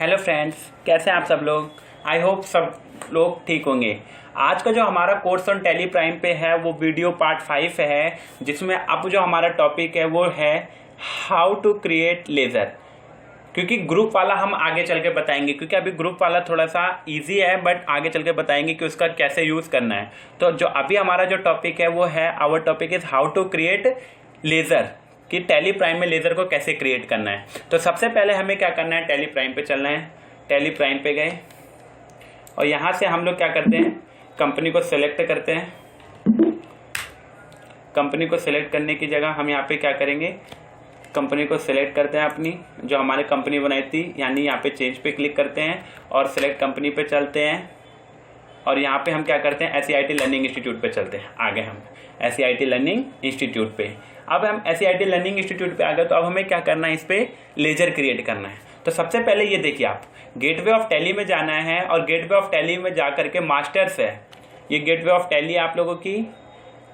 Hello friends, कैसे हैं आप सब लोग। आई होप सब लोग ठीक होंगे। आज का जो हमारा कोर्स ऑन टैली प्राइम पे है वो वीडियो पार्ट 5 है, जिसमें अब जो हमारा टॉपिक है वो है हाउ टू क्रिएट लेज़र। क्योंकि ग्रुप वाला हम आगे चल के बताएंगे, क्योंकि अभी ग्रुप वाला थोड़ा सा इजी है, बट आगे चल के बताएंगे कि उसका कैसे यूज़ करना है। तो जो अभी हमारा जो टॉपिक है वो है, our topic is how to create ledger, कि टैली प्राइम में लेज़र को कैसे क्रिएट करना है। तो सबसे पहले हमें क्या करना है, टैली प्राइम पे चलना है। टैली प्राइम पे गए और यहाँ से हम लोग क्या करते हैं, कंपनी को सेलेक्ट करते हैं। कंपनी को सेलेक्ट करने की जगह हम यहाँ पे क्या करेंगे, कंपनी को सिलेक्ट करते हैं अपनी, जो हमारे कंपनी बनाई थी, यानी यहाँ पे चेंज पे क्लिक करते हैं और सिलेक्ट कंपनी पे चलते हैं। और यहाँ पे हम क्या करते हैं, SCIT लर्निंग इंस्टीट्यूट पे चलते हैं। आगे हम SCIT लर्निंग इंस्टीट्यूट पे, अब हम SCIT लर्निंग इंस्टीट्यूट पे आ गए। तो अब हमें क्या करना है, इस पे लेजर क्रिएट करना है। तो सबसे पहले ये देखिए, आप गेटवे ऑफ टैली में जाना है और गेटवे ऑफ टैली में जा करके मास्टर्स है, ये गेटवे ऑफ टैली आप लोगों की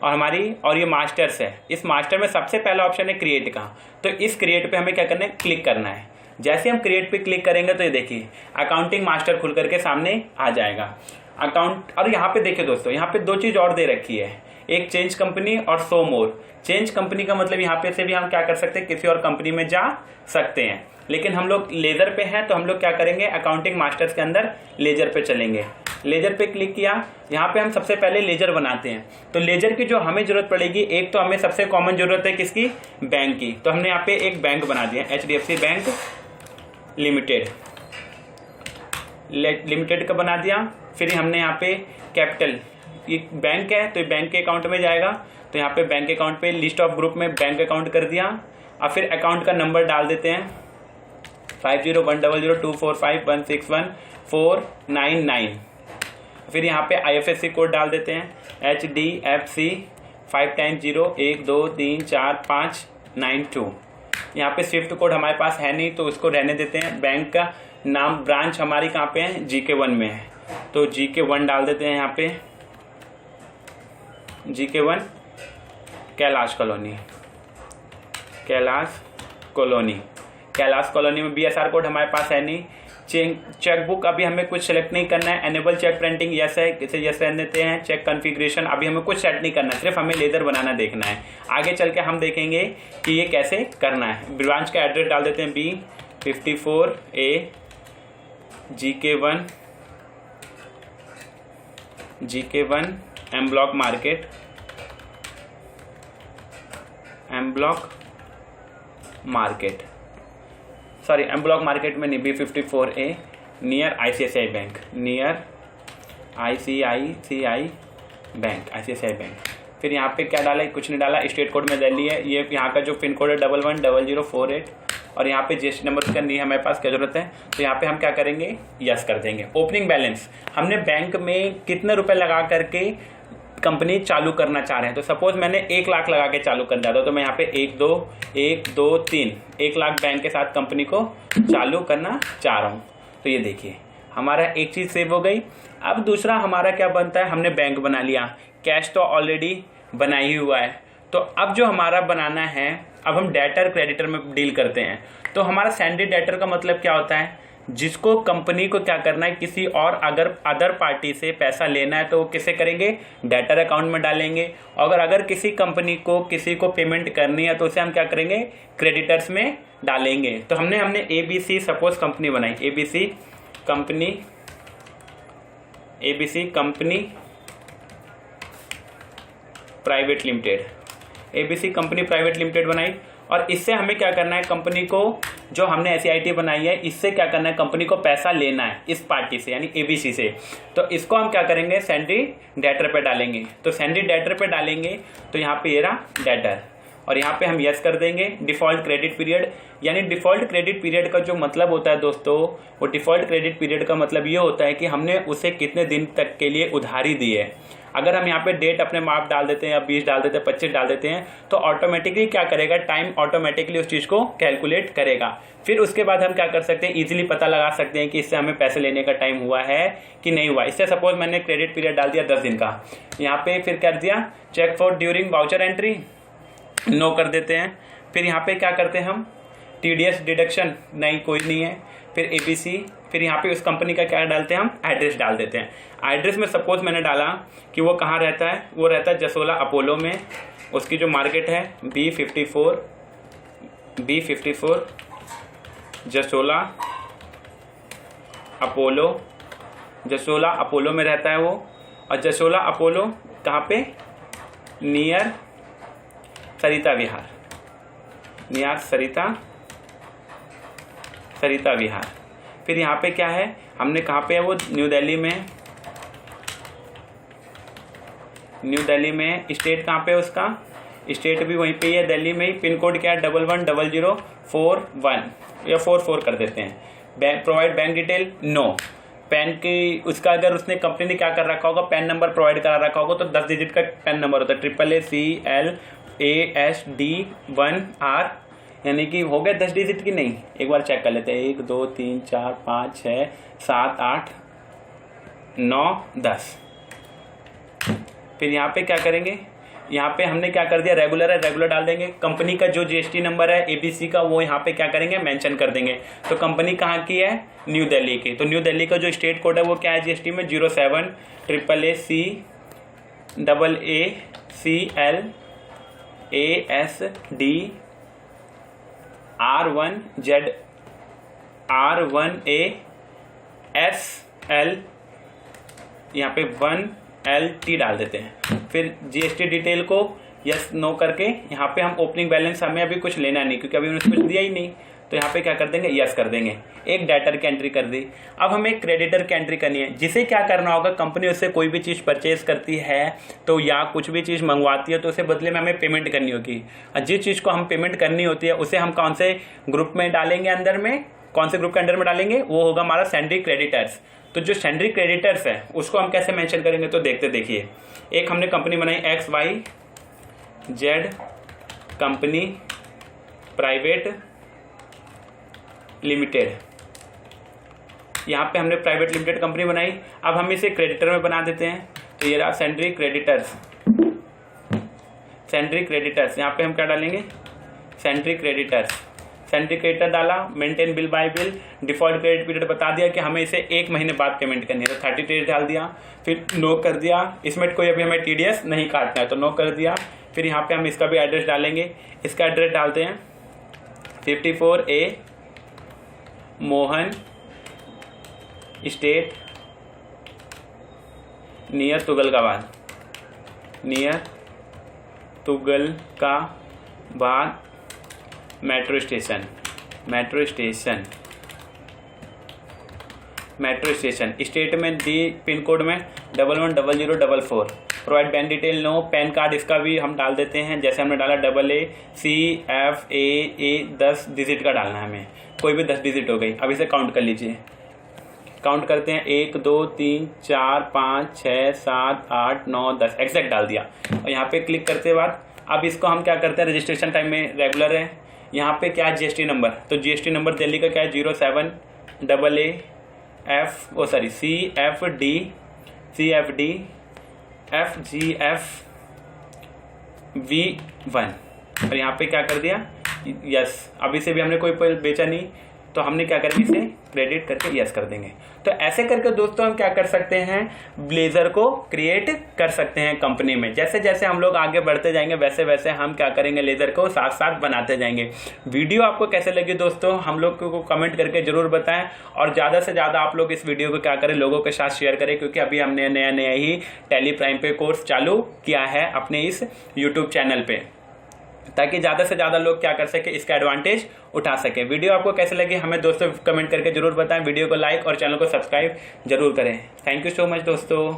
और हमारी, और ये मास्टर्स है। इस मास्टर में सबसे पहला ऑप्शन है क्रिएट का। तो इस क्रिएट पे हमें क्या करना है, क्लिक करना है। जैसे हम क्रिएट पे क्लिक करेंगे तो ये देखिए अकाउंटिंग मास्टर खुल करके सामने आ जाएगा अकाउंट। और यहाँ पे देखिए दोस्तों, यहाँ पे दो चीज़ और दे रखी है, एक चेंज कंपनी और शो मोर। चेंज कंपनी का मतलब यहाँ पे से भी हम क्या कर सकते हैं, किसी और कंपनी में जा सकते हैं, लेकिन हम लोग लेजर पे हैं तो हम लोग क्या करेंगे, अकाउंटिंग मास्टर्स के अंदर लेजर पे चलेंगे। लेजर पे क्लिक किया, यहाँ पे हम सबसे पहले लेजर बनाते हैं। तो लेजर की जो हमें जरूरत पड़ेगी, एक तो हमें सबसे कॉमन जरूरत है किसकी, बैंक की। तो हमने यहाँ पे एक बैंक बना दिया, HDFC बैंक लिमिटेड का बना दिया। फिर हमने यहाँ पे कैपिटल, ये बैंक है तो बैंक के अकाउंट में जाएगा। तो यहाँ पे बैंक अकाउंट पे लिस्ट ऑफ ग्रुप में बैंक अकाउंट कर दिया। अब फिर अकाउंट का नंबर डाल देते हैं 50100245161499। फिर यहाँ पे IFSC कोड डाल देते हैं HDFC 5 टाइम्स 0 1 2 3 4 5 9 2। यहाँ पे स्विफ्ट कोड हमारे पास है नहीं तो उसको रहने देते हैं। बैंक का नाम, ब्रांच हमारी कहाँ पे है, GK1 में है, तो GK1 डाल देते हैं। यहाँ पे GK1 कैलाश कॉलोनी में BSR कोड हमारे पास है नहीं। चेकबुक अभी हमें कुछ सेलेक्ट नहीं करना है। एनेबल चेक प्रिंटिंग यस है, इसे यस रहने देते हैं। चेक कॉन्फ़िगरेशन अभी हमें कुछ सेट नहीं करना है, सिर्फ हमें लेजर बनाना देखना है। आगे चल के हम देखेंगे कि ये कैसे करना है। ब्रांच का एड्रेस डाल देते हैं B54A GK1 M block market में नहीं, B54A नियर ICICI बैंक। फिर यहाँ पे क्या डाला है, कुछ नहीं डाला। स्टेट कोड में दिल्ली है, ये यहाँ का जो पिन कोड है 110048। और यहाँ पे GST नंबर करनी है हमारे पास, क्या जरूरत है, तो यहाँ पे हम क्या करेंगे, यस कर देंगे। ओपनिंग बैलेंस, हमने बैंक में कितने रुपए लगा करके कंपनी चालू करना चाह रहे हैं। तो सपोज मैंने 1 लाख लगा के चालू कर दिया था, तो मैं यहाँ पे 1 2 3 1 लाख बैंक के साथ कंपनी को चालू करना चाह रहा हूँ। तो ये देखिए हमारा एक चीज़ सेव हो गई। अब दूसरा हमारा क्या बनता है, हमने बैंक बना लिया, कैश तो ऑलरेडी बना ही हुआ है। तो अब जो हमारा बनाना है, अब हम डेटर क्रेडिटर में डील करते हैं। तो हमारा सैंडी डेटर का मतलब क्या होता है, जिसको कंपनी को क्या करना है, किसी और अगर अदर पार्टी से पैसा लेना है तो वो किसे करेंगे, डेटर अकाउंट में डालेंगे। अगर किसी कंपनी को किसी को पेमेंट करनी है तो उसे हम क्या करेंगे, क्रेडिटर्स में डालेंगे। तो हमने ABC सपोज कंपनी बनाई, ABC कंपनी प्राइवेट लिमिटेड बनाई। और इससे हमें क्या करना है, कंपनी को, जो हमने SCIT बनाई है, इससे क्या करना है, कंपनी को पैसा लेना है इस पार्टी से, यानी ABC से। तो इसको हम क्या करेंगे, सैंडी डेटर पे डालेंगे। तो सैंडी डेटर पे डालेंगे तो यहाँ पे ये रहा डेटर, और यहाँ पे हम यस कर देंगे। डिफ़ॉल्ट क्रेडिट पीरियड, यानी डिफ़ॉल्ट क्रेडिट पीरियड का जो मतलब होता है दोस्तों, वो डिफ़ॉल्ट क्रेडिट पीरियड का मतलब ये होता है कि हमने उसे कितने दिन तक के लिए उधारी दी है। अगर हम यहाँ पे डेट अपने माप डाल देते हैं, या 20 डाल देते हैं, 25 डाल देते हैं, तो ऑटोमेटिकली क्या करेगा, टाइम ऑटोमेटिकली उस चीज़ को कैलकुलेट करेगा। फिर उसके बाद हम क्या कर सकते हैं, इजीली पता लगा सकते हैं कि इससे हमें पैसे लेने का टाइम हुआ है कि नहीं हुआ। इससे सपोज मैंने क्रेडिट पीरियड डाल दिया 10 दिन का, यहाँ पे फिर कर दिया check for during voucher entry, no कर देते हैं। फिर यहाँ पे क्या करते हैं हम, TDS डिडक्शन नहीं, कोई नहीं है। फिर ABC, फिर यहाँ पे उस कंपनी का क्या डालते हैं, हम एड्रेस डाल देते हैं। एड्रेस में सपोज मैंने डाला कि वो कहाँ रहता है, वो रहता है जसोला अपोलो में, उसकी जो मार्केट है B54 जसोला अपोलो में रहता है वो। और जसोला अपोलो कहाँ पे, नियर सरिता विहार। फिर यहाँ पे क्या है, हमने कहाँ पे है वो, न्यू दिल्ली में। स्टेट कहाँ पे है उसका, स्टेट भी वहीं पे ही है, दिल्ली में ही। पिन कोड क्या है, 110041 या 44 कर देते हैं। Provide bank detail, no. PAN की उसका अगर उसने कंपनी ने क्या कर रखा होगा, पैन नंबर प्रोवाइड करा रखा होगा तो 10 डिजिट का पैन नंबर होता है, AACLASD1R, यानी कि हो गया 10 डिजिट की नहीं, एक बार चेक कर लेते हैं, 1 2 3 4 5 6 7 8 9 10। फिर यहाँ पे क्या करेंगे, यहाँ पे हमने क्या कर दिया, रेगुलर है, रेगुलर डाल देंगे। कंपनी का जो GST नंबर है ABC का, वो यहाँ पे क्या करेंगे, मेंशन कर देंगे। तो कंपनी कहाँ की है, न्यू दिल्ली की। तो न्यू दिल्ली का जो स्टेट कोड है वो क्या है GST में, 07AACLASD1ASL, यहाँ पे 1LT डाल देते हैं। फिर GST डिटेल को यस नो करके यहाँ पे हम ओपनिंग बैलेंस हमें अभी कुछ लेना नहीं, क्योंकि अभी उन्होंने कुछ दिया ही नहीं, तो यहाँ पे क्या कर देंगे, यस कर देंगे। एक डेटर की एंट्री कर दी। अब हमें एक क्रेडिटर की एंट्री करनी है, जिसे क्या करना होगा, कंपनी उससे कोई भी चीज़ परचेज करती है तो या कुछ भी चीज़ मंगवाती है तो उसे बदले में हमें पेमेंट करनी होगी। और जिस चीज़ को हम पेमेंट करनी होती है उसे हम कौन से ग्रुप में डालेंगे, अंदर में कौन से ग्रुप के अंडर में डालेंगे, वो होगा हमारा सेंड्री क्रेडिटर्स। तो जो सेंड्री क्रेडिटर्स है उसको हम कैसे मेंशन करेंगे, तो देखिए, एक हमने कंपनी बनाई XYZ कंपनी प्राइवेट लिमिटेड। यहाँ पे हमने प्राइवेट लिमिटेड कंपनी बनाई। अब हम इसे क्रेडिटर में बना देते हैं। तो ये रहा सेंड्री क्रेडिटर्स। यहाँ पे हम क्या डालेंगे, सेंड्री क्रेडिटर डाला। Maintain bill bye bill, default credit period बता दिया कि हमें इसे 1 महीने बाद पेमेंट करनी है, तो 30 डेज डाल दिया। फिर नो कर दिया, इसमें कोई अभी हमें TDS नहीं काटना है तो नो कर दिया। फिर यहाँ पे हम इसका भी एड्रेस डालेंगे। इसका एड्रेस डालते हैं 54A Mohan state near Tughlakabad metro station. State में दी, पिन कोड में 110044। Provide bank detail, no. PAN card इसका भी हम डाल देते हैं, जैसे हमने डाला AACFAA 10 डिजिट का डालना है हमें, कोई भी 10 डिजिट हो गई। अब इसे काउंट कर लीजिए, काउंट करते हैं, 1 2 3 4 5 6 7 8 9 10, एग्जैक्ट डाल दिया। और यहाँ पे क्लिक करते बाद अब इसको हम क्या करते हैं, रजिस्ट्रेशन टाइम में रेगुलर है। यहाँ पे क्या है, GST नंबर, तो GST नंबर दिल्ली का क्या है, 07AACFD FGFV1। और यहाँ पे क्या कर दिया, यस। अब इसे भी हमने कोई बेचा नहीं तो हमने क्या करेंगे, इसे क्रेडिट करके यस कर देंगे। तो ऐसे करके दोस्तों हम क्या कर सकते हैं, ब्लेजर को क्रिएट कर सकते हैं कंपनी में। जैसे जैसे हम लोग आगे बढ़ते जाएंगे वैसे वैसे हम क्या करेंगे, लेजर को साथ साथ बनाते जाएंगे। वीडियो आपको कैसे लगी दोस्तों, हम लोग को कमेंट करके जरूर बताएं। और ज़्यादा से ज़्यादा आप लोग इस वीडियो को क्या करें, लोगों के साथ शेयर करें, क्योंकि अभी हमने नया ही टैली प्राइम पे कोर्स चालू किया है अपने इस यूट्यूब चैनल पे, ताकि ज़्यादा से ज़्यादा लोग क्या कर सके, इसका एडवांटेज उठा सकें। वीडियो आपको कैसे लगी हमें दोस्तों कमेंट करके जरूर बताएं। वीडियो को लाइक और चैनल को सब्सक्राइब जरूर करें। थैंक यू सो मच दोस्तों।